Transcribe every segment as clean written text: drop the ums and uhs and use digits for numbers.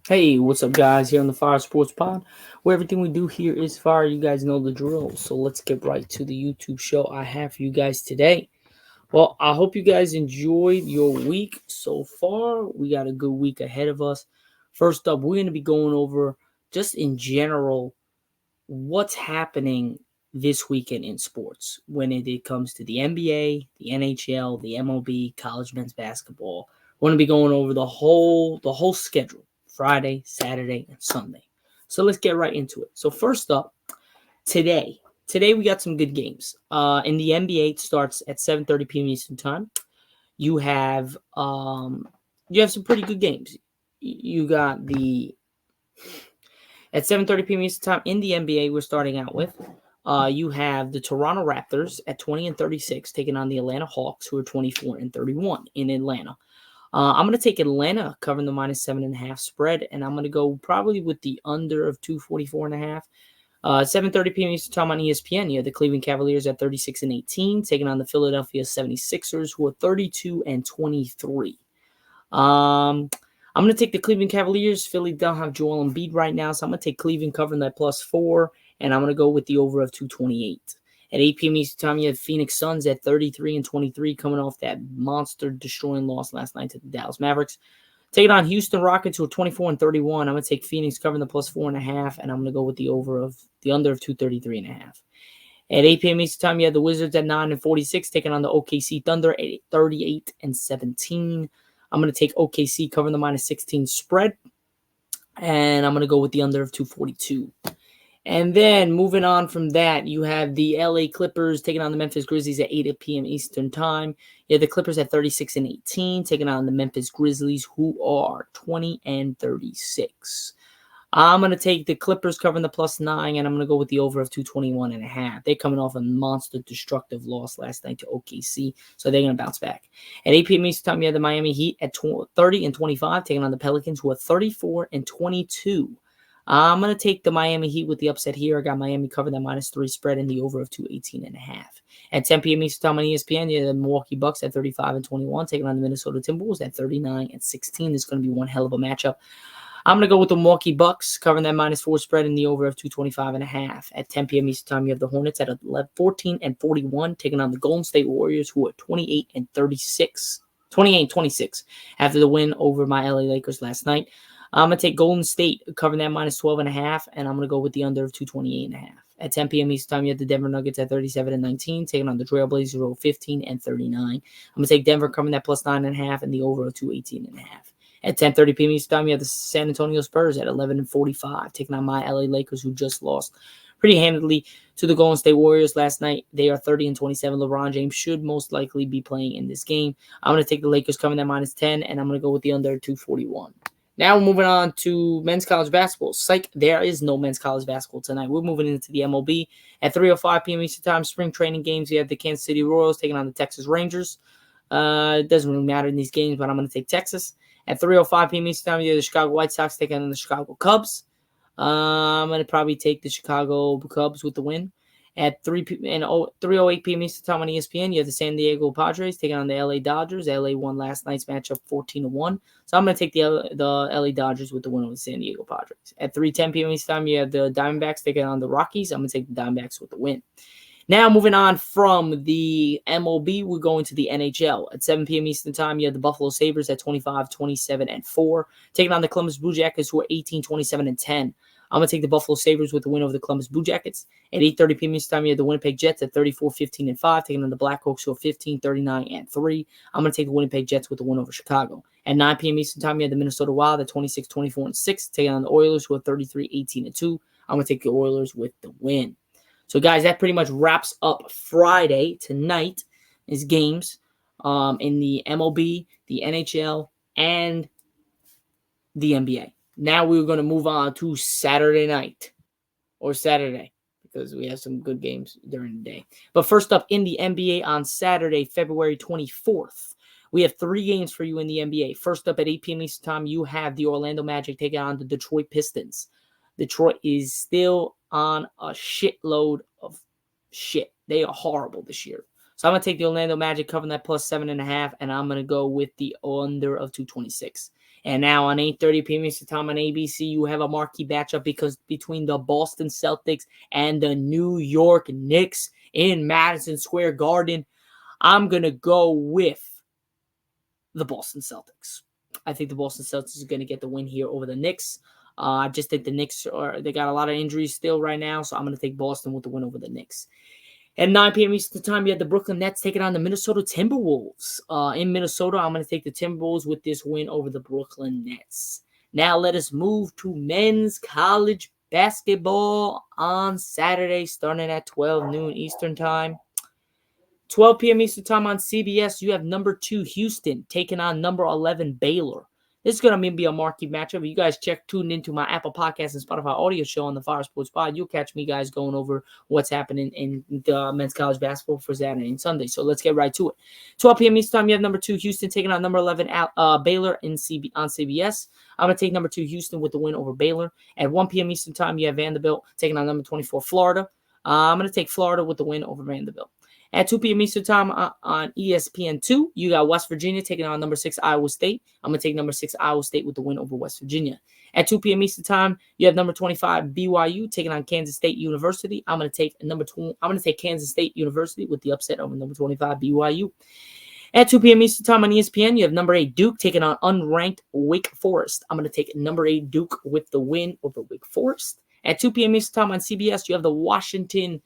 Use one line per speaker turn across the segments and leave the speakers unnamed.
Hey, what's up, guys? Here on the Fire Sports Pod, where everything we do here is fire. You guys know the drill. So let's get right to the YouTube show I have for you guys today. Well, I hope you guys enjoyed your week so far. We got a good week ahead of us. First up, we're going to be going over just in general what's happening this weekend in sports when it comes to the NBA, the NHL, the MLB, college men's basketball. We're going to be going over the whole schedule, Friday, Saturday, and Sunday. So let's get right into it. So first up, today. Today we got some good games. In the NBA, it starts at 7:30 p.m. Eastern Time. You have you have some pretty good games. You got the at 7:30 p.m. Eastern Time in the NBA, we're starting out with. You have the Toronto Raptors at 20-36 taking on the Atlanta Hawks, who are 24-31 in Atlanta. I'm going to take Atlanta covering the -7.5 spread, and I'm going to go probably with the under of 244.5. 7:30 p.m. Eastern Time on ESPN. You have the Cleveland Cavaliers at 36-18 taking on the Philadelphia 76ers, who are 32-23. I'm going to take the Cleveland Cavaliers. Philly don't have Joel Embiid right now, so I'm going to take Cleveland covering that +4, and I'm going to go with the over of 228. At 8 p.m. Eastern Time, you have Phoenix Suns at 33-23, coming off that monster-destroying loss last night to the Dallas Mavericks. Taking on Houston Rockets, who are 24-31. I'm going to take Phoenix covering the +4.5, and I'm going to go with the under of 233.5. At 8 p.m. Eastern Time, you have the Wizards at 9-46, taking on the OKC Thunder at 38-17. I'm going to take OKC covering the -16 spread, and I'm going to go with the under of 242. And then moving on from that, you have the LA Clippers taking on the Memphis Grizzlies at 8 p.m. Eastern Time. You have the Clippers at 36-18 taking on the Memphis Grizzlies, who are 20-36. I'm going to take the Clippers covering the +9, and I'm going to go with the over of 221.5. They're coming off a monster destructive loss last night to OKC, so they're going to bounce back. At 8 p.m. Eastern Time, you have the Miami Heat at 30-25, taking on the Pelicans, who are 34-22. I'm going to take the Miami Heat with the upset here. I got Miami covering that -3 spread and the over of 218.5. At 10 p.m. Eastern Time on ESPN, you have the Milwaukee Bucks at 35-21, taking on the Minnesota Timberwolves at 39-16. This is going to be one hell of a matchup. I'm going to go with the Milwaukee Bucks covering that -4 spread in the over of 225.5. At 10 p.m. Eastern Time, you have the Hornets at 14-41, taking on the Golden State Warriors, who are 28-26 after the win over my LA Lakers last night. I'm going to take Golden State covering that -12.5, and I'm going to go with the under of 228.5. At 10 p.m. Eastern Time, you have the Denver Nuggets at 37-19, taking on the Trailblazers, who are 15-39. I'm going to take Denver covering that +9.5 and the over of 218.5. At 10:30 p.m. Eastern Time, you have the San Antonio Spurs at 11-45, taking on my LA Lakers, who just lost pretty handedly to the Golden State Warriors last night. They are 30-27. LeBron James should most likely be playing in this game. I'm going to take the Lakers covering that -10, and I'm going to go with the under 241. Now we're moving on to men's college basketball. Psych, there is no men's college basketball tonight. We're moving into the MLB. At 3:05 p.m. Eastern Time, spring training games. You have the Kansas City Royals taking on the Texas Rangers. It doesn't really matter in these games, but I'm going to take Texas. At 3:05 p.m. Eastern Time, you have the Chicago White Sox taking on the Chicago Cubs. I'm going to probably take the Chicago Cubs with the win. At 3:08 p.m. Eastern Time on ESPN, you have the San Diego Padres taking on the LA Dodgers. LA won last night's matchup 14-1. So I'm going to take the LA Dodgers with the win over the San Diego Padres. At 3:10 p.m. Eastern Time, you have the Diamondbacks taking on the Rockies. I'm going to take the Diamondbacks with the win. Now, moving on from the MLB, we're going to the NHL. At 7 p.m. Eastern Time, you have the Buffalo Sabres at 25-27-4, taking on the Columbus Blue Jackets, who are 18-27-10. I'm going to take the Buffalo Sabres with the win over the Columbus Blue Jackets. At 8:30 p.m. Eastern Time, you have the Winnipeg Jets at 34-15-5, taking on the Blackhawks, who are 15-39-3. I'm going to take the Winnipeg Jets with the win over Chicago. At 9 p.m. Eastern Time, you have the Minnesota Wild at 26-24-6, taking on the Oilers, who are 33-18-2. I'm going to take the Oilers with the win. So, guys, that pretty much wraps up Friday. Tonight is games in the MLB, the NHL, and the NBA. Now we're going to move on to Saturday night or Saturday because we have some good games during the day. But first up, in the NBA on Saturday, February 24th, we have 3 games for you in the NBA. First up at 8 p.m. Eastern Time, you have the Orlando Magic taking on the Detroit Pistons. Detroit is still on a shitload of shit. They are horrible this year. So I'm going to take the Orlando Magic covering that +7.5, and I'm going to go with the under of 226. And now on 8:30 p.m. Eastern Time on ABC, you have a marquee matchup because between the Boston Celtics and the New York Knicks in Madison Square Garden. I'm going to go with the Boston Celtics. I think the Boston Celtics is going to get the win here over the Knicks. I just think the Knicks they got a lot of injuries still right now, so I'm going to take Boston with the win over the Knicks. At 9 p.m. Eastern Time, you have the Brooklyn Nets taking on the Minnesota Timberwolves. In Minnesota, I'm going to take the Timberwolves with this win over the Brooklyn Nets. Now let us move to men's college basketball on Saturday, starting at 12 noon Eastern Time. 12 p.m. Eastern Time on CBS, you have number 2 Houston taking on number 11 Baylor. This is going to be a marquee matchup. If you guys tuned into my Apple Podcast and Spotify audio show on the Fire Sports Pod, you'll catch me guys going over what's happening in the men's college basketball for Saturday and Sunday. So let's get right to it. 12 p.m. Eastern Time, you have number 2 Houston taking on number 11 Baylor on CBS. I'm going to take number 2 Houston with the win over Baylor. At 1 p.m. Eastern Time, you have Vanderbilt taking on number 24 Florida. I'm going to take Florida with the win over Vanderbilt. At 2 p.m. Eastern Time on ESPN2, you got West Virginia taking on number 6 Iowa State. I'm going to take number 6 Iowa State with the win over West Virginia. At 2 p.m. Eastern Time, you have number 25 BYU taking on Kansas State University. I'm going to take Kansas State University with the upset over number 25 BYU. At 2 p.m. Eastern Time on ESPN, you have number 8 Duke taking on unranked Wake Forest. I'm going to take number 8 Duke with the win over Wake Forest. At 2 p.m. Eastern Time on CBS, you have the Washington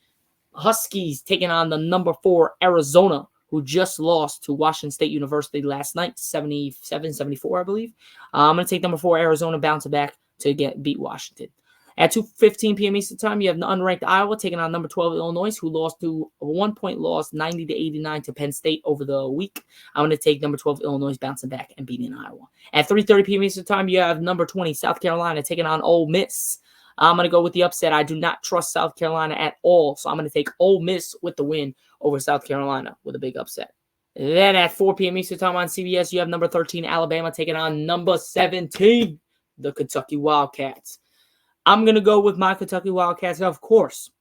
Huskies taking on the number 4 Arizona, who just lost to Washington State University last night, 77-74, I believe. I'm going to take number 4 Arizona bouncing back to beat Washington. At 2:15 p.m. Eastern Time, you have the unranked Iowa taking on number 12 Illinois, who lost to a 1-point loss, 90-89 to Penn State over the week. I'm going to take number 12 Illinois bouncing back and beating Iowa. At 3:30 p.m. Eastern Time, you have number 20 South Carolina taking on Ole Miss. I'm going to go with the upset. I do not trust South Carolina at all, so I'm going to take Ole Miss with the win over South Carolina with a big upset. Then at 4 p.m. Eastern Time on CBS, you have number 13 Alabama taking on number 17, the Kentucky Wildcats. I'm going to go with my Kentucky Wildcats, of course.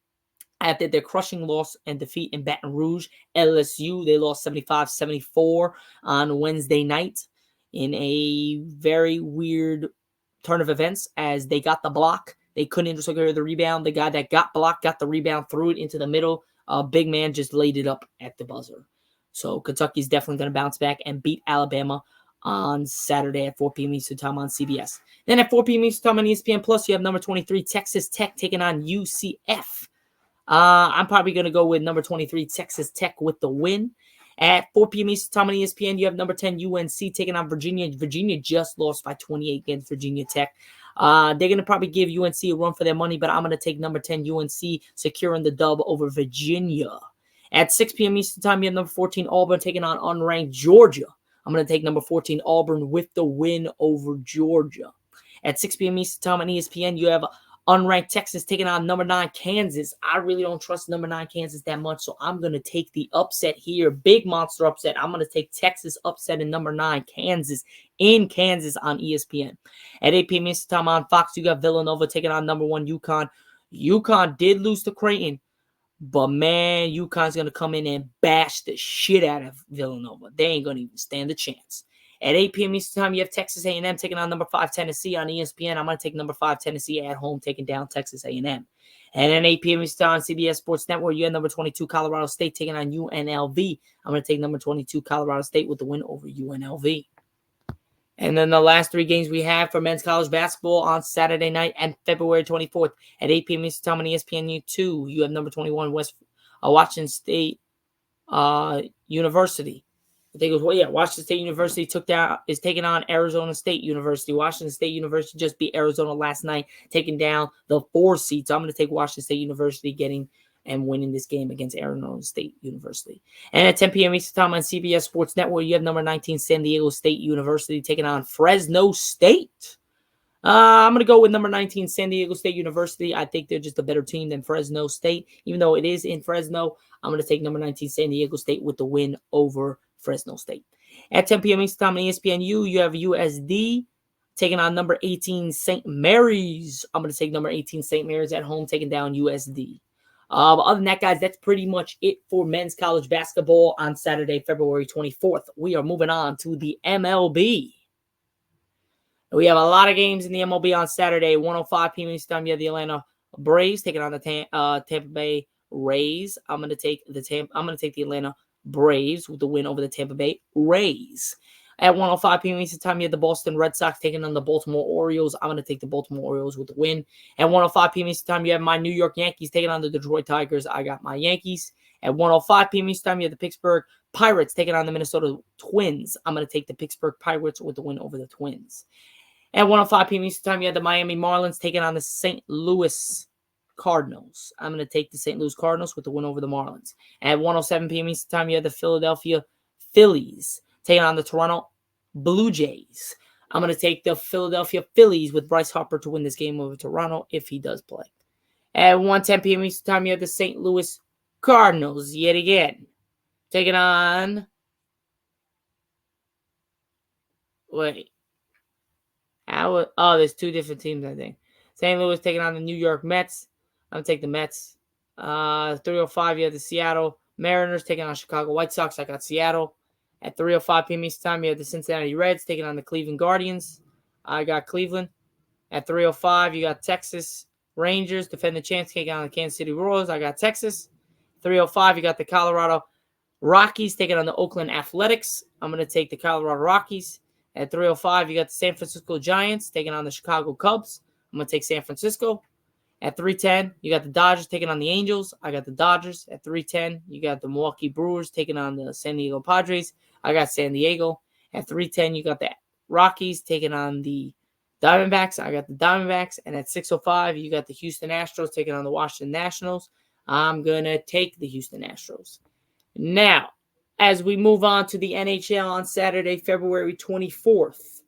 After their crushing loss and defeat in Baton Rouge, LSU, they lost 75-74 on Wednesday night in a very weird turn of events as they got the block. They couldn't secure the rebound. The guy that got blocked got the rebound, threw it into the middle. Big man just laid it up at the buzzer. So Kentucky's definitely going to bounce back and beat Alabama on Saturday at 4 p.m. Eastern Time on CBS. Then at 4 p.m. Eastern Time on ESPN Plus, you have number 23 Texas Tech taking on UCF. I'm probably going to go with number 23 Texas Tech with the win. At 4 p.m. Eastern Time on ESPN, you have number 10 UNC taking on Virginia. Virginia just lost by 28 against Virginia Tech. They're going to probably give UNC a run for their money, but I'm going to take number 10 UNC securing the dub over Virginia. At 6 p.m. Eastern Time, you have number 14 Auburn taking on unranked Georgia. I'm going to take number 14 Auburn with the win over Georgia. At 6 p.m. Eastern Time on ESPN, you have unranked Texas taking on number 9 Kansas. I really don't trust number 9 Kansas that much, so I'm going to take the upset here. Big monster upset. I'm going to take Texas upset in number 9 Kansas in Kansas on ESPN. At 8 p.m. Eastern Time on Fox, you got Villanova taking on number 1 UConn. UConn did lose to Creighton, but man, UConn's going to come in and bash the shit out of Villanova. They ain't going to even stand a chance. At 8 p.m. Eastern Time, you have Texas A&M taking on number 5 Tennessee on ESPN. I'm going to take number 5 Tennessee at home, taking down Texas A&M. And then 8 p.m. Eastern Time on CBS Sports Network, you have number 22 Colorado State taking on UNLV. I'm going to take number 22 Colorado State with the win over UNLV. And then the last 3 games we have for men's college basketball on Saturday night and February 24th at 8 p.m. Eastern Time on ESPN2. You have number 21 Washington State University. I think it was, Washington State University is taking on Arizona State University. Washington State University just beat Arizona last night, taking down the 4 seed. So I'm going to take Washington State University winning this game against Arizona State University. And at 10 p.m. Eastern Time on CBS Sports Network, you have number 19 San Diego State University taking on Fresno State. I'm going to go with number 19 San Diego State University. I think they're just a better team than Fresno State. Even though it is in Fresno, I'm going to take number 19 San Diego State with the win over Fresno State. At 10 p.m. Eastern Time on ESPNU, you have USD taking on number 18 St. Mary's. I'm going to take number 18 St. Mary's at home, taking down USD. But other than that, guys, that's pretty much it for men's college basketball on Saturday, February 24th. We are moving on to the MLB. We have a lot of games in the MLB on Saturday. 1:05 p.m. Eastern time. You have the Atlanta Braves taking on the Tampa Bay Rays. I'm gonna take the Atlanta Braves with the win over the Tampa Bay Rays. At 1:05 p.m. Eastern time, you have the Boston Red Sox taking on the Baltimore Orioles. I'm gonna take the Baltimore Orioles with the win. At 1:05 p.m. Eastern time, you have my New York Yankees taking on the Detroit Tigers. I got my Yankees. At 1:05 p.m. Eastern time, you have the Pittsburgh Pirates taking on the Minnesota Twins. I'm gonna take the Pittsburgh Pirates with the win over the Twins. At 1:05 p.m. Eastern time, you have the Miami Marlins taking on the St. Louis Cardinals. I'm going to take the St. Louis Cardinals with the win over the Marlins. At 1:07 p.m. Eastern time, you have the Philadelphia Phillies taking on the Toronto Blue Jays. I'm going to take the Philadelphia Phillies with Bryce Harper to win this game over Toronto if he does play. At 1:10 p.m. Eastern time, you have the St. Louis Cardinals yet again taking on... there's two different teams, I think. St. Louis taking on the New York Mets. I'm going to take the Mets. 3:05, you have the Seattle Mariners taking on Chicago White Sox. I got Seattle. At 3:05 p.m. Eastern time, you have the Cincinnati Reds taking on the Cleveland Guardians. I got Cleveland. At 3:05, you got Texas Rangers defending the champs taking on the Kansas City Royals. I got Texas. 3:05, you got the Colorado Rockies taking on the Oakland Athletics. I'm going to take the Colorado Rockies. At 3:05, you got the San Francisco Giants taking on the Chicago Cubs. I'm going to take San Francisco. At 3:10, you got the Dodgers taking on the Angels. I got the Dodgers. At 3:10, you got the Milwaukee Brewers taking on the San Diego Padres. I got San Diego. At 3:10, you got the Rockies taking on the Diamondbacks. I got the Diamondbacks. And at 6:05, you got the Houston Astros taking on the Washington Nationals. I'm going to take the Houston Astros. Now, as we move on to the NHL on Saturday, February 24th,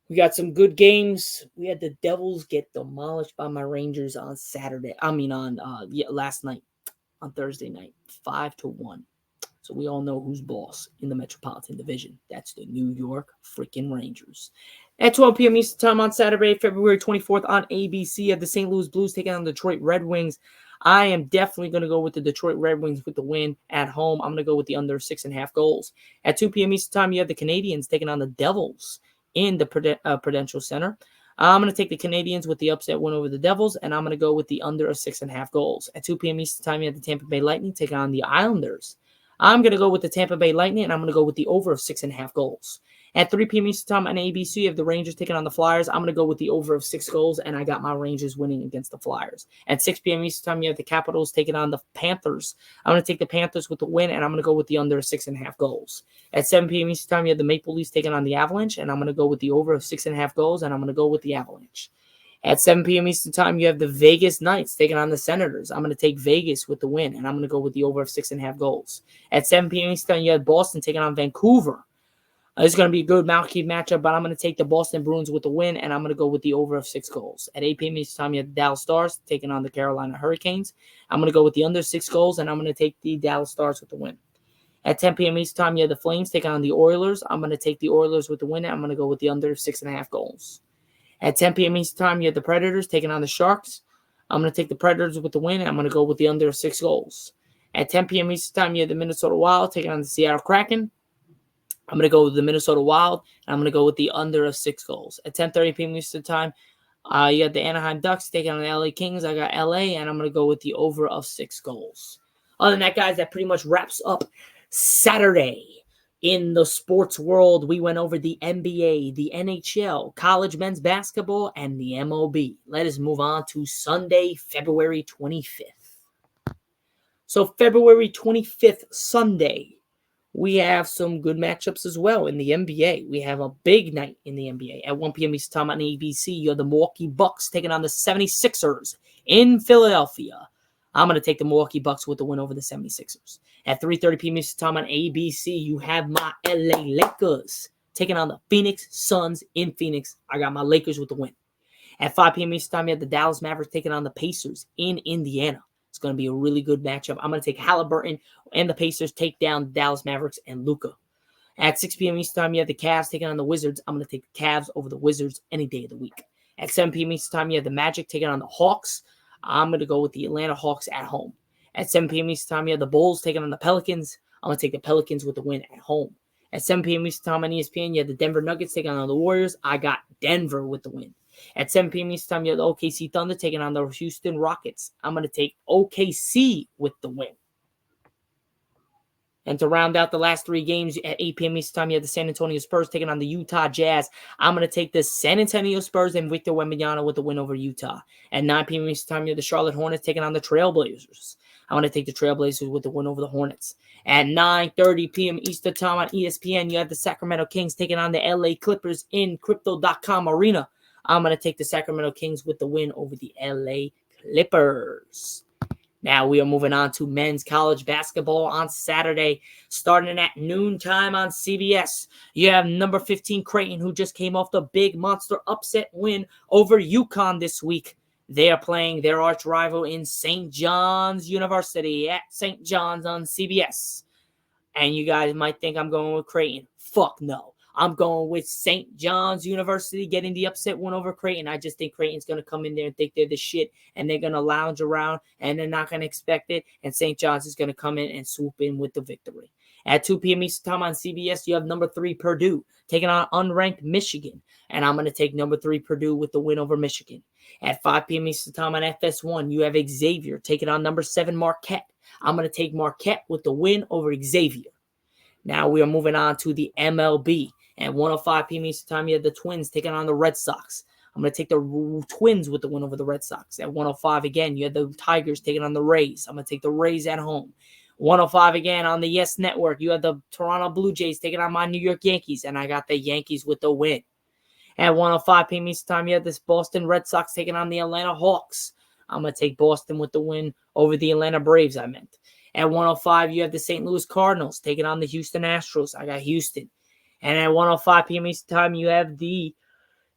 we got some good games. We had the Devils get demolished by my Rangers on last night, on Thursday night, 5-1. So we all know who's boss in the Metropolitan Division. That's the New York freaking Rangers. At 12 p.m. Eastern time on Saturday, February 24th on ABC, of the St. Louis Blues taking on the Detroit Red Wings. I am definitely going to go with the Detroit Red Wings with the win at home. I'm going to go with the under 6.5 goals. At 2 p.m. Eastern time, you have the Canadiens taking on the Devils in the Prudential Center. I'm going to take the Canadiens with the upset win over the Devils, and I'm going to go with the under of 6.5 goals. At 2 p.m. Eastern time, you have the Tampa Bay Lightning taking on the Islanders. I'm going to go with the Tampa Bay Lightning, and I'm going to go with the over of 6.5 goals. At 3 p.m. Eastern time on ABC, you have the Rangers taking on the Flyers. I'm going to go with the over of 6 goals, and I got my Rangers winning against the Flyers. At 6 p.m. Eastern time, you have the Capitals taking on the Panthers. I'm going to take the Panthers with the win, and I'm going to go with the under of 6.5 goals. At 7 p.m. Eastern time, you have the Maple Leafs taking on the Avalanche, and I'm going to go with the over of 6.5 goals, and I'm going to go with the Avalanche. At 7 p.m. Eastern time, you have the Vegas Knights taking on the Senators. I'm going to take Vegas with the win, and I'm going to go with the over of 6.5 goals. At 7 p.m. Eastern time, you have Boston taking on Vancouver. It's going to be a good marquee matchup, but I'm going to take the Boston Bruins with the win, and I'm going to go with the over of 6 goals. At 8 p.m. Eastern time, you have the Dallas Stars taking on the Carolina Hurricanes. I'm going to go with the under 6 goals, and I'm going to take the Dallas Stars with the win. At 10 p.m. Eastern time, you have the Flames taking on the Oilers. I'm going to take the Oilers with the win, and I'm going to go with the under 6.5 goals. At 10 p.m. Eastern time, you have the Predators taking on the Sharks. I'm going to take the Predators with the win, and I'm going to go with the under 6 goals. At 10 p.m. Eastern time, you have the Minnesota Wild taking on the Seattle Kraken. I'm going to go with the Minnesota Wild, and I'm going to go with the under of 6 goals. At 10:30 p.m. Eastern time, you have the Anaheim Ducks taking on the LA Kings. I got LA, and I'm going to go with the over of 6 goals. Other than that, guys, that pretty much wraps up Saturday. In the sports world, we went over the NBA, the NHL, college men's basketball, and the MLB. Let us move on to Sunday, February 25th. So February 25th, Sunday, we have some good matchups as well in the NBA. We have a big night in the NBA. At 1 p.m. Eastern time on ABC, you have the Milwaukee Bucks taking on the 76ers in Philadelphia. I'm going to take the Milwaukee Bucks with the win over the 76ers. At 3:30 p.m. Eastern time on ABC, you have my LA Lakers taking on the Phoenix Suns in Phoenix. I got my Lakers with the win. At 5 p.m. Eastern time, you have the Dallas Mavericks taking on the Pacers in Indiana. It's going to be a really good matchup. I'm going to take Halliburton and the Pacers take down the Dallas Mavericks and Luka. At 6 p.m. Eastern time, you have the Cavs taking on the Wizards. I'm going to take the Cavs over the Wizards any day of the week. At 7 p.m. Eastern time, you have the Magic taking on the Hawks. I'm going to go with the Atlanta Hawks at home. At 7 p.m. Eastern time, you have the Bulls taking on the Pelicans. I'm going to take the Pelicans with the win at home. At 7 p.m. Eastern Time on ESPN, you have the Denver Nuggets taking on the Warriors. I got Denver with the win. At 7 p.m. Eastern Time, you have the OKC Thunder taking on the Houston Rockets. I'm going to take OKC with the win. And to round out the last 3 games, at 8 p.m. Eastern Time, you have the San Antonio Spurs taking on the Utah Jazz. I'm going to take the San Antonio Spurs and Victor Wembanyama with the win over Utah. At 9 p.m. Eastern Time, you have the Charlotte Hornets taking on the Trailblazers. I'm going to take the Trailblazers with the win over the Hornets. At 9:30 p.m. Eastern Time on ESPN, you have the Sacramento Kings taking on the LA Clippers in Crypto.com Arena. I'm going to take the Sacramento Kings with the win over the LA Clippers. Now we are moving on to men's college basketball on Saturday, starting at noontime on CBS. You have number 15 Creighton, who just came off the big monster upset win over UConn this week. They are playing their arch rival in St. John's University at St. John's on CBS. And you guys might think I'm going with Creighton. Fuck no. I'm going with St. John's University getting the upset win over Creighton. I just think Creighton's going to come in there and think they're the shit, and they're going to lounge around, and they're not going to expect it, and St. John's is going to come in and swoop in with the victory. At 2 p.m. Eastern Time on CBS, you have number 3 Purdue taking on unranked Michigan, and I'm going to take number 3 Purdue with the win over Michigan. At 5 p.m. Eastern Time on FS1, you have Xavier taking on number 7 Marquette. I'm going to take Marquette with the win over Xavier. Now we are moving on to the MLB. At 1:05 p.m. Eastern Time, you have the Twins taking on the Red Sox. I'm going to take the Twins with the win over the Red Sox. At 1:05 again, you have the Tigers taking on the Rays. I'm going to take the Rays at home. 1:05 again on the Yes Network, you have the Toronto Blue Jays taking on my New York Yankees, and I got the Yankees with the win. At 1:05 p.m. Eastern Time, you have this Boston Red Sox taking on the Atlanta Hawks. I'm going to take Boston with the win over the Atlanta Braves, I meant. At 1:05, you have the St. Louis Cardinals taking on the Houston Astros. I got Houston. And at 1:05 p.m. Eastern Time, you have the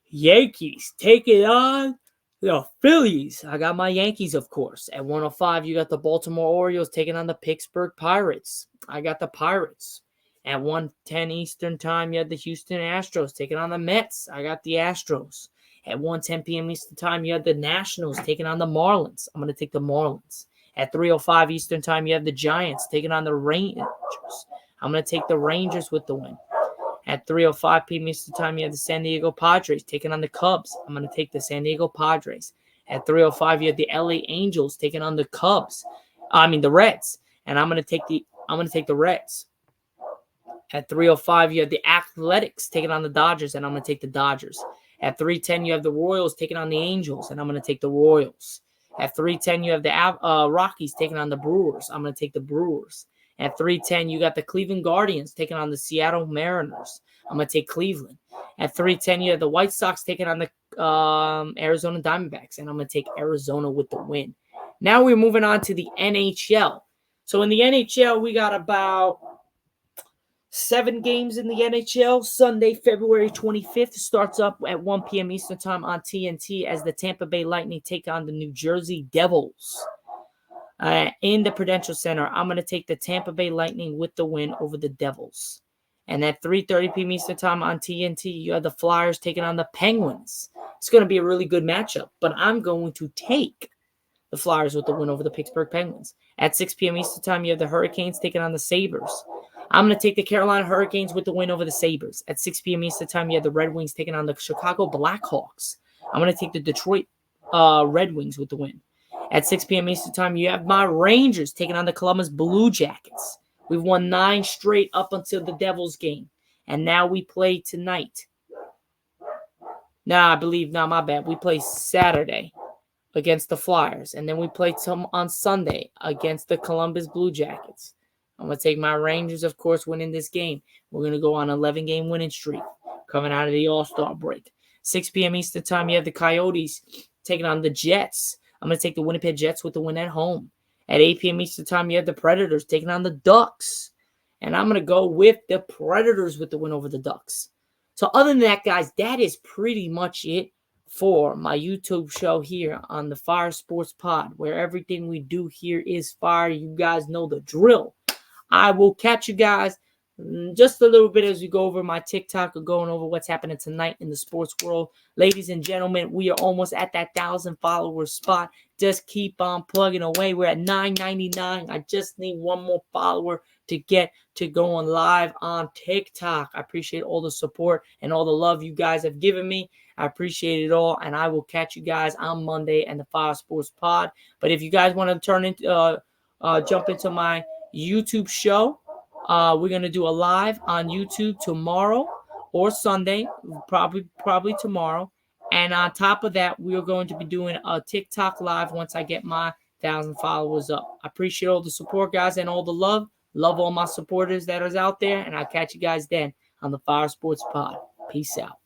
Yankees taking on the Phillies. I got my Yankees, of course. At 1:05, you got the Baltimore Orioles taking on the Pittsburgh Pirates. I got the Pirates. At 1:10 Eastern Time, you have the Houston Astros taking on the Mets. I got the Astros. At 1:10 p.m. Eastern Time, you have the Nationals taking on the Marlins. I'm going to take the Marlins. At 3:05 Eastern Time, you have the Giants taking on the Rangers. I'm going to take the Rangers with the win. At 3:05 p.m. Eastern Time, you have the San Diego Padres taking on the Cubs. I'm going to take the San Diego Padres. At 3:05, you have the LA Angels taking on the the Reds, and I'm going to take the Reds. At 3:05, you have the Athletics taking on the Dodgers, and I'm going to take the Dodgers. At 3:10, you have the Royals taking on the Angels, and I'm going to take the Royals. At 3:10, you have the Rockies taking on the Brewers. I'm going to take the Brewers. At 3:10, you got the Cleveland Guardians taking on the Seattle Mariners. I'm going to take Cleveland. At 3:10, you have the White Sox taking on the Arizona Diamondbacks, and I'm going to take Arizona with the win. Now we're moving on to the NHL. So in the NHL, we got about 7 games in the NHL. Sunday, February 25th starts up at 1 p.m. Eastern Time on TNT as the Tampa Bay Lightning take on the New Jersey Devils. In the Prudential Center, I'm going to take the Tampa Bay Lightning with the win over the Devils. And at 3:30 p.m. Eastern Time on TNT, you have the Flyers taking on the Penguins. It's going to be a really good matchup, but I'm going to take the Flyers with the win over the Pittsburgh Penguins. At 6 p.m. Eastern Time, you have the Hurricanes taking on the Sabres. I'm going to take the Carolina Hurricanes with the win over the Sabres. At 6 p.m. Eastern Time, you have the Red Wings taking on the Chicago Blackhawks. I'm going to take the Detroit Red Wings with the win. At 6 p.m. Eastern Time, you have my Rangers taking on the Columbus Blue Jackets. We've won 9 straight up until the Devils game. And now we play tonight. My bad. We play Saturday against the Flyers. And then we play on Sunday against the Columbus Blue Jackets. I'm going to take my Rangers, of course, winning this game. We're going to go on an 11-game winning streak coming out of the All-Star break. 6 p.m. Eastern Time, you have the Coyotes taking on the Jets. I'm going to take the Winnipeg Jets with the win at home. At 8 p.m. Eastern Time, you have the Predators taking on the Ducks. And I'm going to go with the Predators with the win over the Ducks. So other than that, guys, that is pretty much it for my YouTube show here on the Fire Sports Pod, where everything we do here is fire. You guys know the drill. I will catch you guys just a little bit as we go over my TikTok or going over what's happening tonight in the sports world. Ladies and gentlemen, we are almost at that 1,000 followers spot. Just keep on plugging away. We're at 999. I just need one more follower to get to going live on TikTok. I appreciate all the support and all the love you guys have given me. I appreciate it all, and I will catch you guys on Monday and the Fire Sports Pod. But if you guys want to jump into my YouTube show, we're gonna do a live on YouTube tomorrow or Sunday, probably tomorrow. And on top of that, we are going to be doing a TikTok live once I get my 1,000 followers up. I appreciate all the support, guys, and all the love. Love all my supporters that is out there, and I'll catch you guys then on the Fire Sports Pod. Peace out.